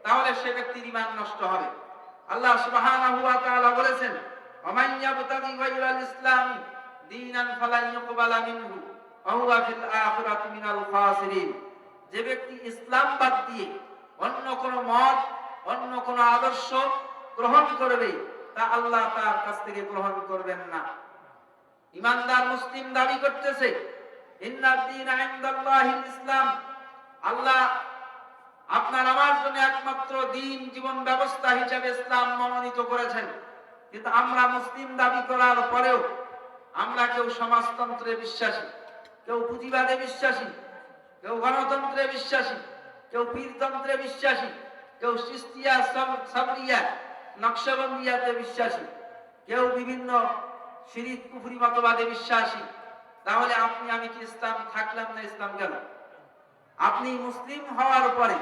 তাহলে সে ব্যক্তির ঈমান নষ্ট হবে। আল্লাহ সুবহানাহু ওয়া তাআলা বলেছেন, ওমান ইয়াবতাগি গায়রাল ইসলাম দীনান ফালান ইউকবালা মিনহু ওয়া হুয়া ফিল আখিরাতি মিনাল খাসিরিন। যে ব্যক্তি ইসলাম বাদ দিয়ে অন্য কোন মত, অন্য কোন আদর্শ গ্রহণ করবে, তা আল্লাহ তার কাছ থেকে গ্রহণ করবেন না। ইমানদার মুসলিম দাবি করতেছে, ইন্নাদ দীনা ইনদাল্লাহিল ইসলাম, আল্লাহ আপনার আমার জন্য একমাত্র দিন, জীবন ব্যবস্থা হিসেবে ইসলাম মনোনীত করেছেন। কিন্তু আমরা মুসলিম দাবি করার পরেও আমরা কেউ সমাজতন্ত্রে বিশ্বাসী, কেউ পুঁজিবাদে বিশ্বাসী, কেউ গণতন্ত্রে বিশ্বাসী, কেউ পীরতন্ত্রে বিশ্বাসী, কেউ চিশতিয়া, সাবরিয়া, নকশবন্দিয়াতে বিশ্বাসী, কেউ বিভিন্ন শিরিক কুফরি মতবাদে বিশ্বাসী। তাহলে আপনি আমি কি ইসলাম থাকলাম না? ইসলাম গেল। আপনি মুসলিম হওয়ার পরে,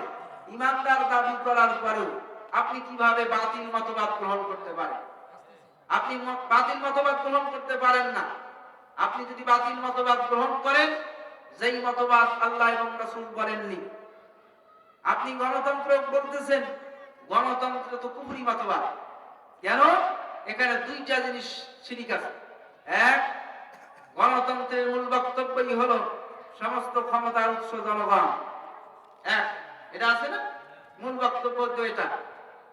ইমানদার দাবি করার পরেও আপনি কিভাবে বাতিল মতবাদ গ্রহণ করতে পারেন? আপনি বাতিল মতবাদ গ্রহণ করতে পারেন না। আপনি যদি বাতিল মতবাদ গ্রহণ করেন, যেই মতবাদ আল্লাহ এবং রাসূল বলেননি, আপনি গণতন্ত্র বলতেছেন, গণতন্ত্র তো কুফরি মতবাদ। কেন? এখানে দুইটা জিনিস শিরিক আছে। এক, গণতন্ত্রের মূল বক্তব্যই হলো সমস্ত ক্ষমতার উৎস জনগণ। এক, এটা আছে না? মূল বক্তব্য তো এটা।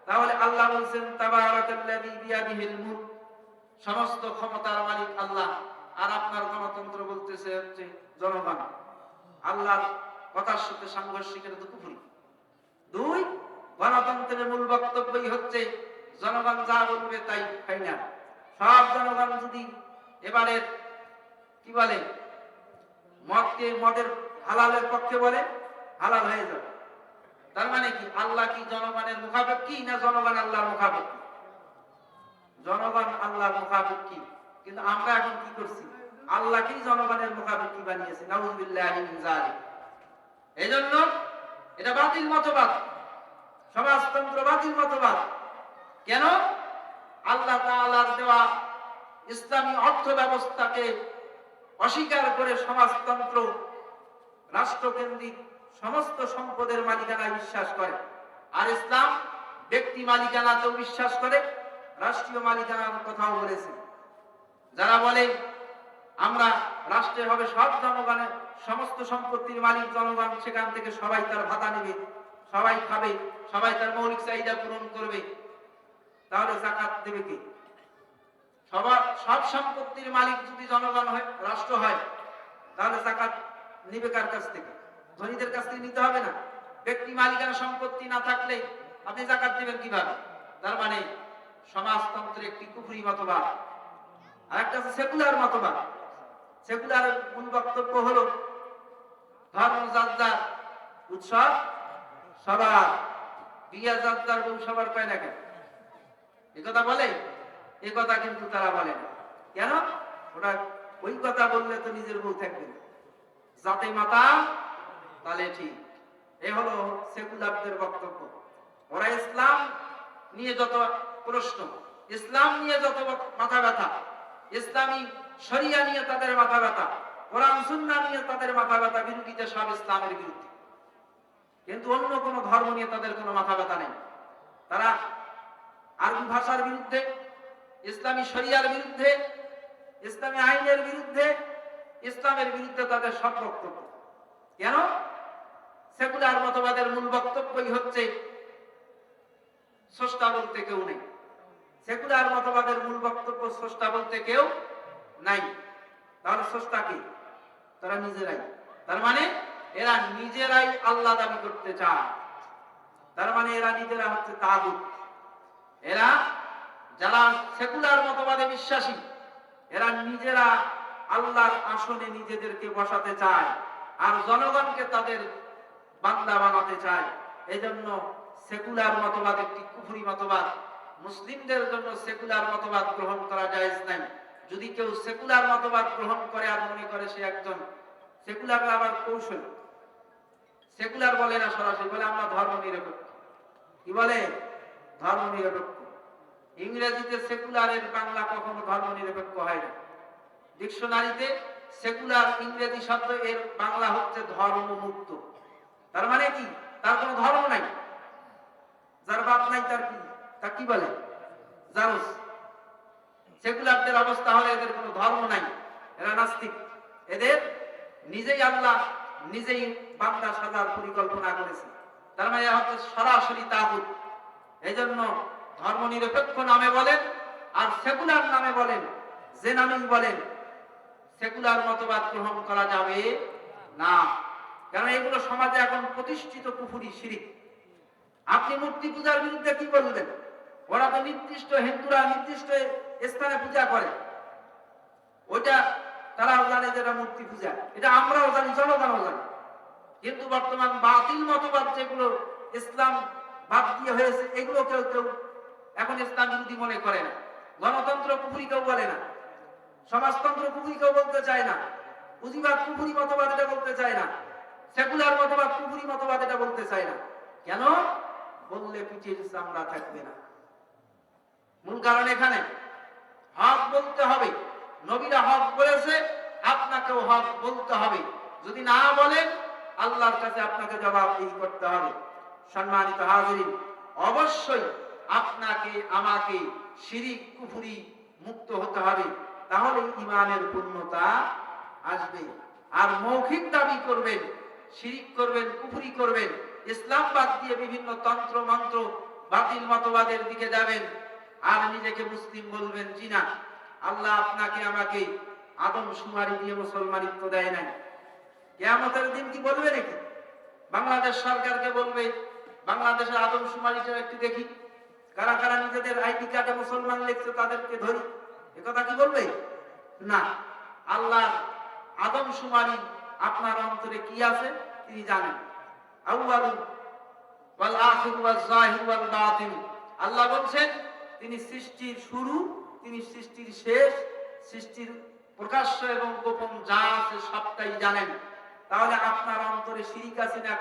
তাহলে আল্লাহ বলছেন, তাবারাকাল্লাযী বিয়াদিহিল মুলক, সমস্ত ক্ষমতার মালিক আল্লাহ। আর আপনার গণতন্ত্র বলতেছে হচ্ছে জনগণ। আল্লাহর কথার সাথে সাংঘর্ষিক, এটা তো কুফরি। দুই, গণতন্ত্রের মূল বক্তব্যই হচ্ছে জনগণ যা বলবে তাই ফাইনাল। সব জনগণ যদি এবারে কি বলে, মদের হালালের পক্ষে বলে, হালাল হয়ে যাবে। তার মানে কি, আল্লাহ কি জনগণের মুখাপেক্ষী না জনগণ আল্লাহর মুখাপেক্ষী? জনগণ আল্লাহর মুখাপেক্ষী। কিন্তু আমরা এখন কি করছি? আল্লাহকেই জনগণের মুখাপেক্ষী বানিয়েছি। নাউযুবিল্লাহি মিন যালিক। এজন্য এটা বাতিল মতবাদ, সমাজতন্ত্র বাতিল মতবাদ। কেন? আল্লাহ তাআলার দেওয়া ইসলামী অর্থ ব্যবস্থাকে অস্বীকার করে সমাজতন্ত্র, রাষ্ট্রকেন্দ্রিক সমস্ত সম্পদের মালিকানায় বিশ্বাস করে। আর ইসলাম ব্যক্তি মালিকানাতেও বিশ্বাস করে, রাষ্ট্রীয় মালিকানার কথাও বলেছে। যারা বলে আমরা রাষ্ট্রে হবে সব জনগণের, সমস্ত সম্পত্তির মালিক জনগণ, সেখান থেকে সবাই তার ভাতা নেবে, সবাই খাবে, সবাই তার মৌলিক চাহিদা পূরণ করবে, তাহলে যাকাত দেবে কে? সব সম্পত্তির মালিক যদি জনগণ হয়, রাষ্ট্র হয়, তাহলে যাকাত নিবে কার কাছ থেকে? ধনীদের কাছ থেকে নিতে হবে না? ব্যক্তি মালিকানা সম্পত্তি না থাকলে আপনি যাকাত দিবেন কিভাবে? তার মানে সমাজতন্ত্রের একটি কুফরি মতবাদ। আর একটা আছে সেকুলার মতবাদ। সেকুলার মূল বক্তব্য হলো ধর্ম যার যার, উৎসব সবার, বিয়া যার যার, বউ সবার, পায় না কেন? এ কথা বলে? এ কথা কিন্তু তারা বলে না। কেন? ওরা ওই কথা বললে তো নিজের বউ থাকবে না। যাতে মাতা তাহলে ঠিক। এ হলো সেকুলারদের বক্তব্য। ওরা ইসলাম নিয়ে যত প্রশ্ন, ইসলাম নিয়ে যত মাথা ব্যথা, ইসলামী শরিয়া নিয়ে তাদের মাথা ব্যথা, কোরআন সুন্নাহ নিয়ে তাদের মাথা ব্যথা, বিরোধিতা সব ইসলামের বিরুদ্ধে। কিন্তু অন্য কোনো ধর্ম নিয়ে তাদের কোনো মাথা ব্যথা নেই। তারা আরবি ভাষার বিরুদ্ধে, ইসলামী শরিয়ার বিরুদ্ধে, ইসলামী আইনের বিরুদ্ধে, ইসলামের বিরুদ্ধে তাদের সব বক্তব্য। কেন? সেকুলার মতবাদের মূল বক্তব্যই হচ্ছে স্রষ্টা বলতে কেউ নেই। সেকুলার মতবাদের মূল বক্তব্য স্রষ্টা বলতে কেউ নাই। তাহলে স্রষ্টা কি? তারা নিজেরাই। তার মানে এরা নিজেরাই আল্লাহ দাবি করতে চায়। তার মানে এরা নিজেরা হচ্ছে তাগুত। এরা যারা সেকুলার মতবাদে বিশ্বাসী, এরা নিজেরা আল্লাহর আসনে নিজেদেরকে বসাতে চায় আর জনগণকে তাদের বান্দা বানাতে চায়। এজন্য সেকুলার মতবাদ একটি কুফরি মতবাদ। মুসলিমদের জন্য সেকুলার মতবাদ গ্রহণ করা জায়েজ নাই। যদি কেউ সেকুলার মতবাদ গ্রহণ করে আর মনে করে সে একজন সেকুলার, আবার কৌশল। সেকুলার বলে না সরাসরি, বলে আমরা ধর্ম নিরপেক্ষ। কি বলে? ধর্ম নিরপেক্ষ। ইংরেজিতে সেকুলারের বাংলা কখনো ধর্ম নিরপেক্ষ হয় না। ডিকশনারিতে সেকুলার ইংরেজি শব্দ, এর বাংলা হচ্ছে ধর্মমুক্ত। তার মানে কি? তার কোনো ধর্ম নাই। নাই তার কি, তা কি বলে জানুস। সেকুলারদের অবস্থা হলে এদের কোনো ধর্ম নাই, এরা নাস্তিক। এদের নিজেই আল্লাহ নিজেই বান্দা সাজার পরিকল্পনা করেছে, তার মানে হচ্ছে সরাসরি তাগুত। এই জন্য ধর্ম নিরপেক্ষ নামে বলেন আর সেকুলার নামে বলেন, যে নামেই বলেন, সেকুলার মতবাদ গ্রহণ করা যাবে না। কারণ এগুলো সমাজে এখন প্রতিষ্ঠিত কুফরি শিরিক। আপনি মূর্তি পূজার বিরুদ্ধে কি বলবেন? ওরা তো নির্দিষ্ট, হিন্দুরা নির্দিষ্ট স্থানে পূজা করে, ওইটা তারাও জানে যেটা মূর্তি পূজা, এটা আমরাও জানি, জনগণও জানি। কিন্তু বর্তমান বাতিল মতবাদ যেগুলো ইসলাম বাদ দিয়ে হয়েছে, এগুলো কেউ কেউ এখন ইসলাম বিরোধী মনে করে না। গণতন্ত্র কুফরি কেউ বলে না, সমাজতন্ত্র কুফরি কেউ বলতে চায় না, পুঁজিবাদ কুফরি মতবাদ এটা বলতে চায় না, সেকুলার মতবাদ কুফরি মতবাদ এটা বলতে চায় না। কেন? বললে পিঠের চামড়া থাকবে না। মূল কারণ এখানে হক বলতে হবে। নবীরা হক বলেছে, আপনাকেও হক বলতে হবে। যদি না বলেন, আল্লাহর কাছে আপনাকে জবাবদিহি করতে হবে। সম্মানিত হাজিরিন, অবশ্যই আপনাকে আমাকে শিরিক কুফরি মুক্ত হতে হবে, তাহলে ইমানের পূর্ণতা আসবে। আর মৌখিক দাবি করবেন, শিরিক করবেন, কুফরি করবেন, ইসলাম বাদ দিয়ে বিভিন্ন তন্ত্র মন্ত্র বাতিল মতবাদের দিকে যাবেন, আর নিজেকে মুসলিম বলবেন, জি না, আল্লাহ আপনাকে আমাকে আদম শুমারি দিয়ে মুসলমানিত্ব দেয় নাই। কিয়ামতের দিন কি বলবে নাকি? বাংলাদেশ সরকারকে বলবে, বাংলাদেশের আদম শুমারিটা একটু দেখি, কারা কারা নিজেদের আইডি কার্ডে মুসলমান লিখছে তাদেরকে ধরি, একথা কি বলবে? না। আল্লাহ আদম শুমারি আপনার অন্তরে কি আছে তিনি জানেন। আউয়ালু ওয়াল আখিরু ওয়াল যাহিরু ওয়াল বাতিন, আল্লাহ বলছেন তিনি সৃষ্টির শুরু, তিনি সৃষ্টির শেষ, সৃষ্টির প্রকাশ্য এবং গোপন যা আছে সবটাই জানেন। তাহলে আপনার অন্তরে শিরিক আছে না